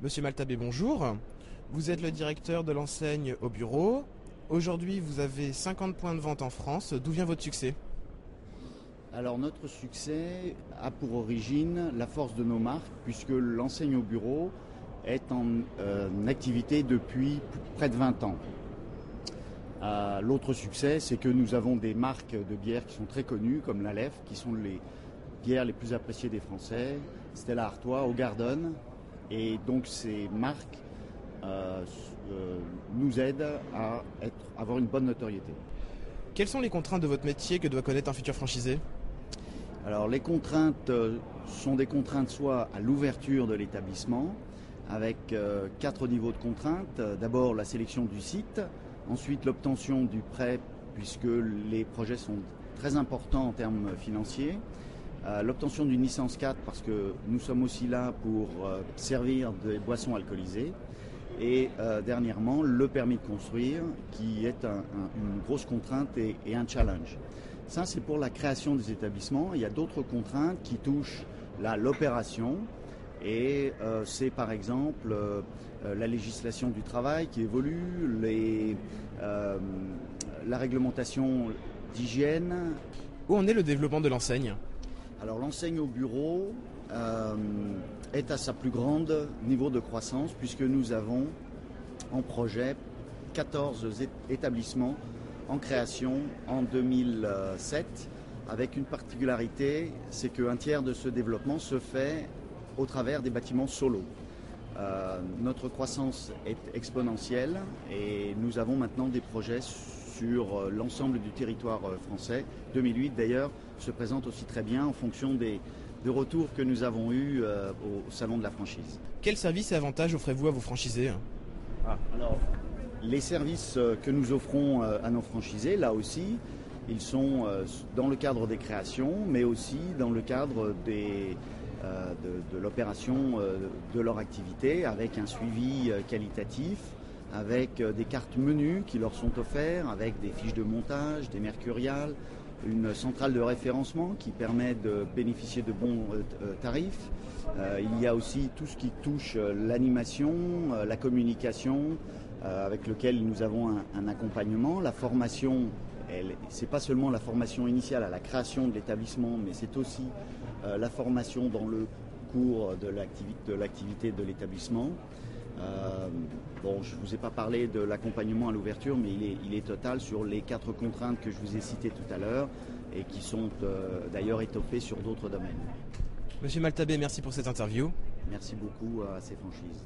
Monsieur Maltabé, bonjour. Vous êtes le directeur de l'enseigne au bureau. Aujourd'hui, vous avez 50 points de vente en France. D'où vient votre succès? Alors notre succès a pour origine la force de nos marques, puisque l'enseigne au bureau est en activité depuis près de 20 ans. L'autre succès, c'est que nous avons des marques de bières qui sont très connues, comme la Leffe, qui sont les bières les plus appréciées des Français, Stella Artois, Hoegaarden. Et donc ces marques nous aident à avoir une bonne notoriété. Quelles sont les contraintes de votre métier que doit connaître un futur franchisé? Alors les contraintes sont des contraintes soit à l'ouverture de l'établissement, avec 4 niveaux de contraintes. D'abord la sélection du site, ensuite l'obtention du prêt, puisque les projets sont très importants en termes financiers. L'obtention d'une licence 4 parce que nous sommes aussi là pour servir des boissons alcoolisées. Et dernièrement, le permis de construire qui est une grosse contrainte et un challenge. Ça, c'est pour la création des établissements. Il y a d'autres contraintes qui touchent l'opération. Et c'est par exemple la législation du travail qui évolue, la réglementation d'hygiène. Où en est le développement de l'enseigne? Alors l'enseigne au bureau est à sa plus grande niveau de croissance, puisque nous avons en projet 14 établissements en création en 2007, avec une particularité, c'est qu'un tiers de ce développement se fait au travers des bâtiments solos. Notre croissance est exponentielle et nous avons maintenant des projets sur l'ensemble du territoire français. 2008 d'ailleurs se présente aussi très bien en fonction des retours que nous avons eus au salon de la franchise. Quels services et avantages offrez-vous à vos franchisés? Alors, les services que nous offrons à nos franchisés, là aussi, ils sont dans le cadre des créations, mais aussi dans le cadre de l'opération de leur activité, avec un suivi qualitatif, avec des cartes menus qui leur sont offertes, avec des fiches de montage, des mercuriales, une centrale de référencement qui permet de bénéficier de bons tarifs. Il y a aussi tout ce qui touche l'animation, la communication, avec lequel nous avons un accompagnement. La formation, c'est pas seulement la formation initiale à la création de l'établissement, mais c'est aussi la formation dans le cours de l'activité de l'établissement. Je ne vous ai pas parlé de l'accompagnement à l'ouverture, mais il est total sur les 4 contraintes que je vous ai citées tout à l'heure et qui sont d'ailleurs étoffées sur d'autres domaines. Monsieur Maltabé, merci pour cette interview. Merci beaucoup à ces franchises.